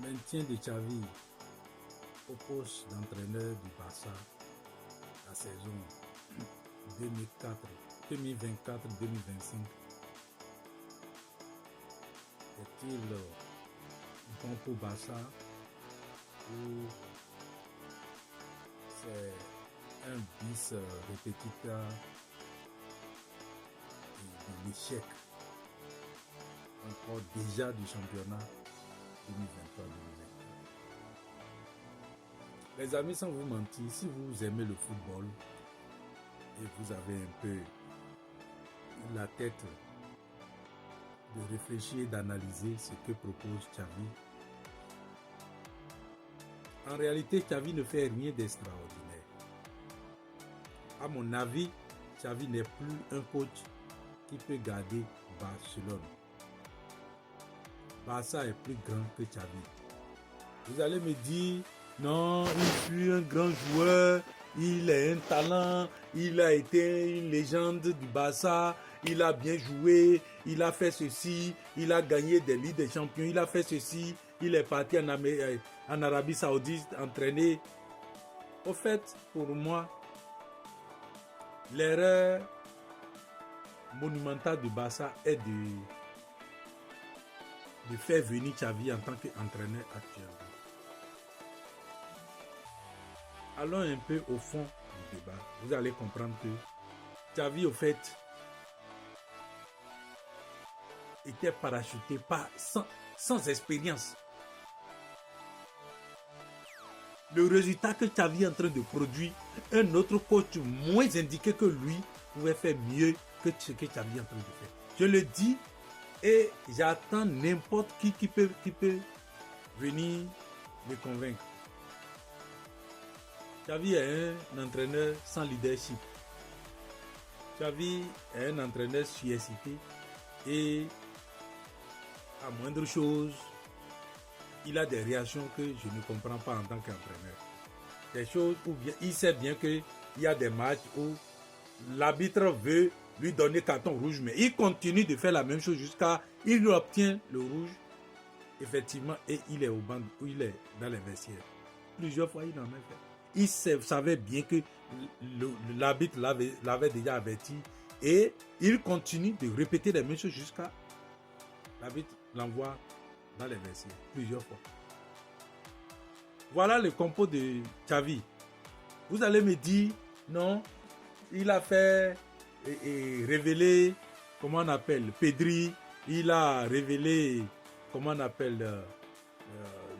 Maintien de Xavi au poste d'entraîneur du Barça la saison 2024-2025 est-il bon pour Barça ou c'est un bis répétiteur de l'échec encore déjà du championnat 2023-2024. Les amis, sans vous mentir, si vous aimez le football et vous avez un peu la tête de réfléchir, d'analyser ce que propose Xavi, en réalité, Xavi ne fait rien d'extraordinaire. À mon avis, Xavi n'est plus un coach qui peut garder Barcelone. Barça est plus grand que Xavi. Vous allez me dire, non, il fut un grand joueur, il est un talent, il a été une légende du Barça, il a bien joué, il a fait ceci, il a gagné des Ligues des Champions, il a fait ceci, il est parti en Arabie Saoudite entraîner. Au fait, pour moi, l'erreur monumentale du Barça est de faire venir Xavi en tant qu'entraîneur actuel. Allons un peu au fond du débat. Vous allez comprendre que Xavi, au fait, était parachuté sans expérience. Le résultat que Xavi est en train de produire, un autre coach moins indiqué que lui pouvait faire mieux que ce que Xavi est en train de faire. Je le dis et j'attends n'importe qui peut venir me convaincre. Xavi est un entraîneur sans leadership. Xavi est un entraîneur surexcité et à moindre chose, il a des réactions que je ne comprends pas en tant qu'entraîneur. Des choses où bien, il sait bien qu'il y a des matchs où l'arbitre veut lui donner carton rouge, mais il continue de faire la même chose jusqu'à il obtient le rouge, effectivement, et il est au banc, où il est dans les vestiaires. Plusieurs fois, il en a fait. Il savait bien que l'arbitre l'avait déjà averti et il continue de répéter les mêmes choses jusqu'à l'arbitre l'envoie dans les vestiaires plusieurs fois. Voilà le compo de Xavi. Vous allez me dire, non, il a fait et révélé, comment on appelle, Pedri, il a révélé, comment on appelle,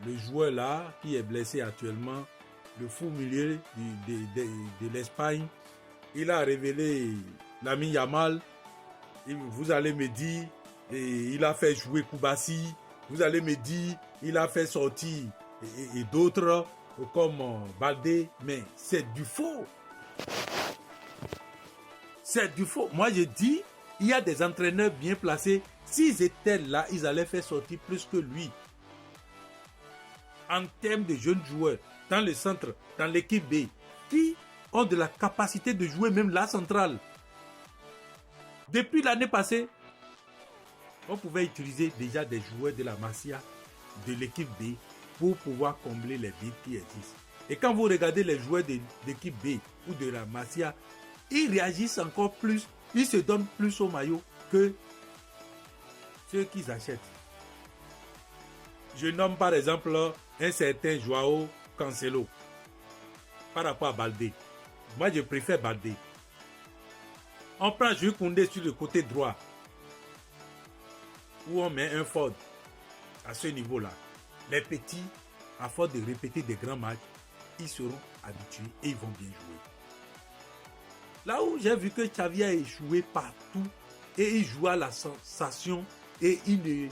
le joueur là, qui est blessé actuellement, le fou milieu de l'Espagne. Il a révélé Lamine Yamal. Vous allez me dire, il a fait jouer Koubassi. Vous allez me dire, il a fait sortir et d'autres comme Baldé. Mais c'est du faux. C'est du faux. Moi, je dis, il y a des entraîneurs bien placés. S'ils étaient là, ils allaient faire sortir plus que lui. En termes de jeunes joueurs, dans le centre, dans l'équipe B, qui ont de la capacité de jouer même la centrale. Depuis l'année passée, on pouvait utiliser déjà des joueurs de la Masia, de l'équipe B, pour pouvoir combler les vides qui existent. Et quand vous regardez les joueurs de l'équipe B ou de la Masia, ils réagissent encore plus, ils se donnent plus au maillot que ceux qu'ils achètent. Je nomme par exemple un certain Joao Cancelo par rapport à Baldé. Moi, je préfère Baldé. On prend Jules Koundé sur le côté droit où on met un Ford à ce niveau-là. Les petits, à force de répéter des grands matchs, ils seront habitués et ils vont bien jouer. Là où j'ai vu que Xavi a échoué partout et il joue à la sensation et il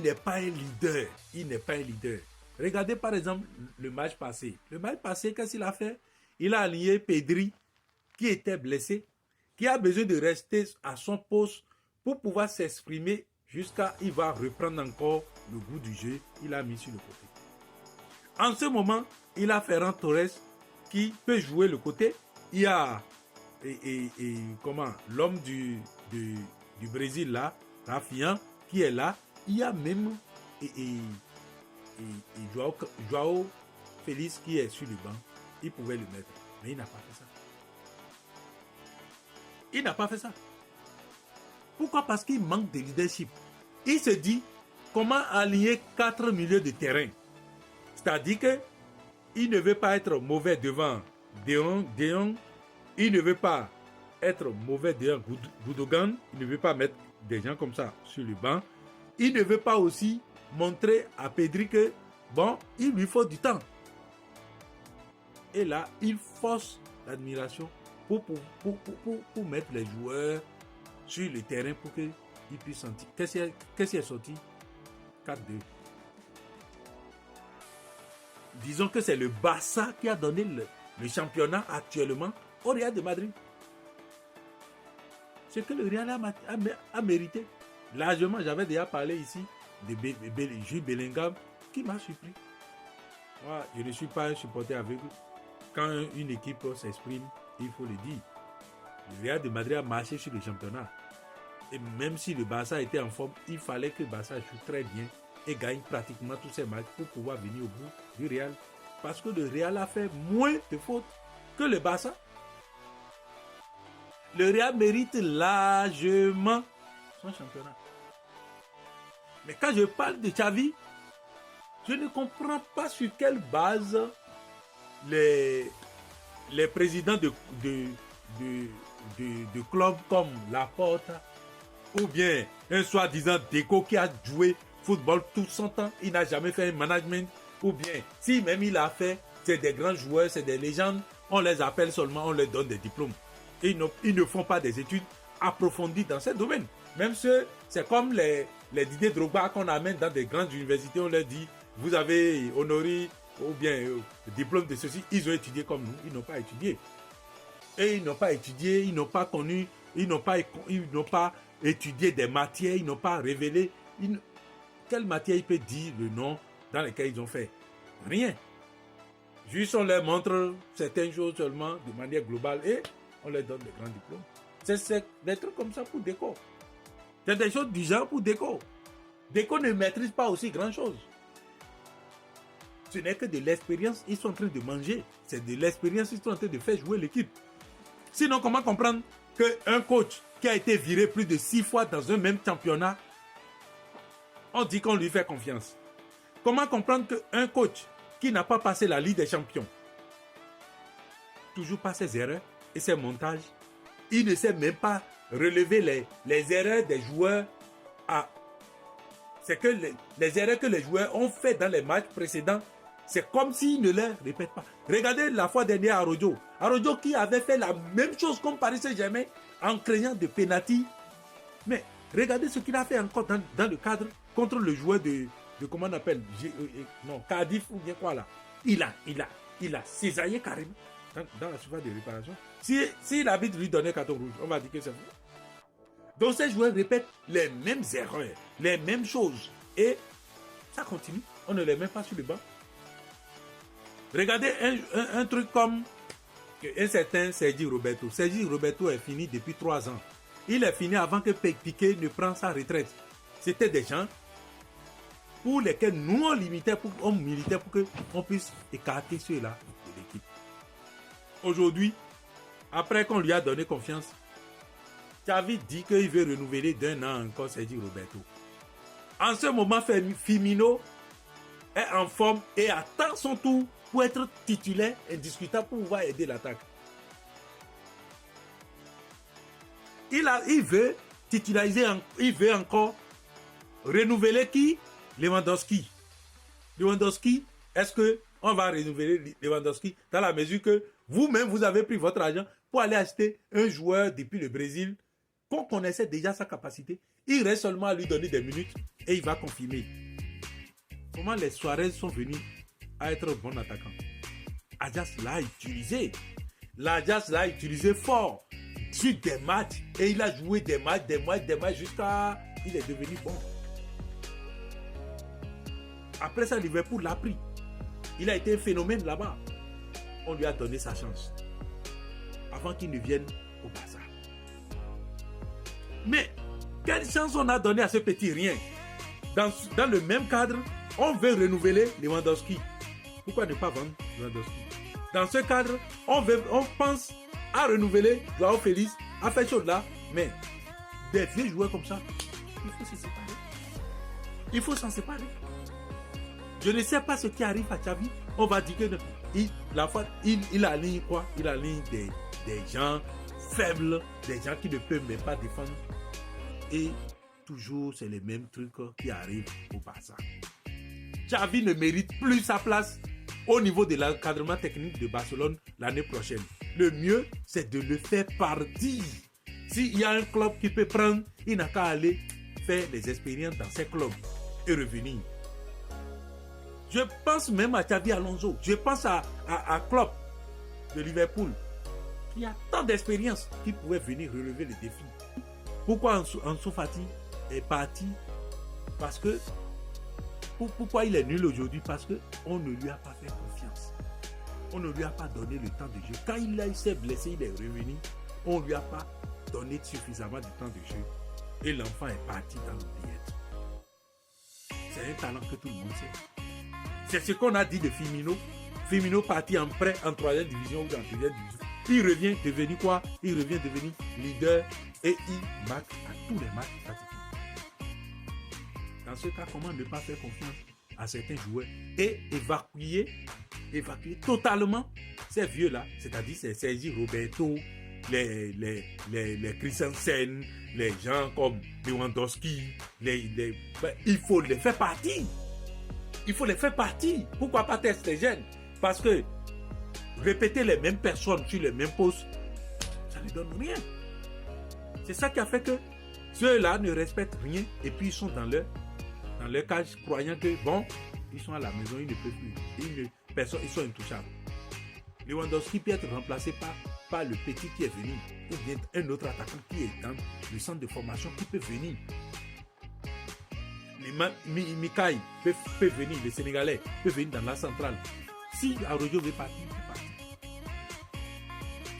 n'est pas un leader. Il n'est pas un leader. Regardez par exemple le match passé. Le match passé, qu'est-ce qu'il a fait? Il a aligné Pedri, qui était blessé, qui a besoin de rester à son poste pour pouvoir s'exprimer jusqu'à il va reprendre encore le goût du jeu. Il a mis sur le côté. En ce moment, il a Ferran Torres qui peut jouer le côté. Il y a l'homme du Brésil là, Rafinha, qui est là. Il y a même Joao Félix qui est sur le banc, il pouvait le mettre. Mais il n'a pas fait ça. Il n'a pas fait ça. Pourquoi? Parce qu'il manque de leadership. Il se dit comment aligner 4 milieux de terrain. C'est-à-dire qu'il ne veut pas être mauvais devant De Jong. Il ne veut pas être mauvais devant Gundogan. Il ne veut pas mettre des gens comme ça sur le banc. Il ne veut pas aussi montrer à Pedri que, bon, il lui faut du temps. Et là, il force l'admiration pour mettre les joueurs sur le terrain pour qu'ils puissent sentir. Qu'est-ce qui est sorti? 4-2. Disons que c'est le Barça qui a donné le championnat actuellement au Real de Madrid. C'est que le Real a mérité. Largement, j'avais déjà parlé ici de Jude Bellingham qui m'a surpris. Moi, je ne suis pas un supporter aveugle. Quand une équipe s'exprime, il faut le dire. Le Real de Madrid a marché sur le championnat. Et même si le Barça était en forme, il fallait que le Barça joue très bien et gagne pratiquement tous ses matchs pour pouvoir venir au bout du Real. Parce que le Real a fait moins de fautes que le Barça. Le Real mérite largement son championnat. Mais quand je parle de Xavi, je ne comprends pas sur quelle base les présidents de clubs comme Laporta ou bien un soi-disant Deco qui a joué football tout son temps, il n'a jamais fait un management, ou bien si même il a fait, c'est des grands joueurs, c'est des légendes, on les appelle seulement, on leur donne des diplômes. Et ils ne font pas des études approfondies dans ce domaine. Même c'est comme les Didier Drogba qu'on amène dans des grandes universités, on leur dit, vous avez honoré ou bien diplôme de ceci, ils ont étudié comme nous, ils n'ont pas étudié. Et ils n'ont pas étudié, ils n'ont pas connu, ils n'ont pas étudié des matières, ils n'ont pas révélé. Quelle matière il peut dire le nom dans lesquels ils ont fait? Rien. Juste on leur montre certaines choses seulement de manière globale et on leur donne des grands diplômes. C'est des trucs comme ça pour Deco. C'est des choses du genre pour Deco. Deco ne maîtrise pas aussi grand chose. Ce n'est que de l'expérience, ils sont en train de manger. C'est de l'expérience, ils sont en train de faire jouer l'équipe. Sinon, comment comprendre qu'un coach qui a été viré plus de 6 fois dans un même championnat, on dit qu'on lui fait confiance? Comment comprendre qu'un coach qui n'a pas passé la Ligue des Champions, toujours pas ses erreurs et ses montages, il ne sait même pas relever les erreurs des joueurs c'est que les erreurs que les joueurs ont fait dans les matchs précédents, c'est comme s'ils ne les répètent pas. Regardez la fois dernière à Arojo. Arojo qui avait fait la même chose comme Paris Saint-Germain en craignant de pénalty. Mais regardez ce qu'il a fait encore dans le cadre contre le joueur de comment on appelle, Cardiff ou bien quoi là. Il a cisaillé carrément dans la surface de réparation. Si l'arbitre lui donnait carton rouge, on va dire que c'est fou. Donc ces joueurs répètent les mêmes erreurs, les mêmes choses. Et ça continue. On ne les met pas sur le banc. Regardez un truc comme un certain Sergi Roberto. Sergi Roberto est fini depuis 3 ans. Il est fini avant que Piqué ne prenne sa retraite. C'était des gens pour lesquels nous on militait pour qu'on puisse écarter ceux-là de l'équipe. Aujourd'hui, après qu'on lui a donné confiance, Xavi dit qu'il veut renouveler d'1 an encore Sergi Roberto. En ce moment, Firmino est en forme et attend son tour pour être titulaire indiscutable pour pouvoir aider l'attaque. Il veut titulariser, il veut encore renouveler qui? Lewandowski. Lewandowski, est-ce qu'on va renouveler Lewandowski dans la mesure que vous-même, vous avez pris votre argent pour aller acheter un joueur depuis le Brésil qu'on connaissait déjà sa capacité. Il reste seulement à lui donner des minutes et il va confirmer. Comment les Suarez sont venus à être un bon attaquant? Ajax l'a utilisé. L'Ajax l'a utilisé fort sur des matchs et il a joué des matchs jusqu'à il est devenu bon. Après ça, Liverpool l'a pris. Il a été un phénomène là-bas. On lui a donné sa chance avant qu'il ne vienne au Barça. Mais quelle chance on a donné à ce petit rien? Dans le même cadre, on veut renouveler Lewandowski. Pourquoi ne pas vendre Lewandowski? Dans ce cadre, on pense à renouveler Joao Félix, à faire chose là, mais des vieux joueurs comme ça, il faut se séparer. Il faut s'en séparer. Je ne sais pas ce qui arrive à Xavi. On va dire que il aligne quoi? Il aligne des gens faibles, des gens qui ne peuvent même pas défendre. Et toujours, c'est les mêmes trucs qui arrivent au Barça. Xavi ne mérite plus sa place au niveau de l'encadrement technique de Barcelone l'année prochaine. Le mieux, c'est de le faire partir. S'il y a un club qui peut prendre, il n'a qu'à aller faire des expériences dans ces clubs et revenir. Je pense même à Xabi Alonso. Je pense à Klopp de Liverpool, qui a tant d'expérience qu'il pouvait venir relever le défi. Pourquoi Ansu Fati est parti? Parce que pourquoi il est nul aujourd'hui? Parce qu'on ne lui a pas fait confiance. On ne lui a pas donné le temps de jeu. Quand il s'est blessé, il est revenu. On ne lui a pas donné suffisamment de temps de jeu. Et l'enfant est parti dans l'oubliette. C'est un talent que tout le monde sait. C'est ce qu'on a dit de Firmino. Firmino parti en prêt en 3e division ou en 2e division. Il revient devenir quoi? Il revient devenir leader et il marque à tous les matchs pratiquement. Dans ce cas, comment ne pas faire confiance à certains joueurs et évacuer totalement ces vieux-là, c'est-à-dire ces Sergi Roberto, les Christensen, les gens comme Lewandowski, il faut les faire partir. Il faut les faire partir. Pourquoi pas tester jeunes? Parce que répéter les mêmes personnes sur les mêmes postes, ça ne donne rien. C'est ça qui a fait que ceux-là ne respectent rien et puis ils sont dans leur cage croyant que bon, ils sont à la maison, ils ne peuvent plus. Ils sont intouchables. Lewandowski peut être remplacé par le petit qui est venu ou bien un autre attaquant qui est dans le centre de formation qui peut venir. Mikaï peut venir, le Sénégalais peut venir dans la centrale. Si Arojo veut partir, il peut partir.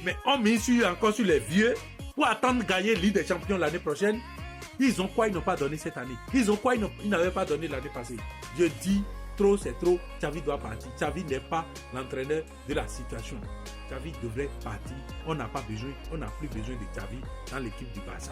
Mais on mise encore sur les vieux pour attendre gagner Ligue des Champions l'année prochaine. Ils ont quoi? Ils n'ont pas donné cette année. Ils ont quoi? Ils n'avaient pas donné l'année passée. Je dis, trop c'est trop. Xavi doit partir. Xavi n'est pas l'entraîneur de la situation. Xavi devrait partir. On n'a plus besoin de Xavi dans l'équipe du Barça.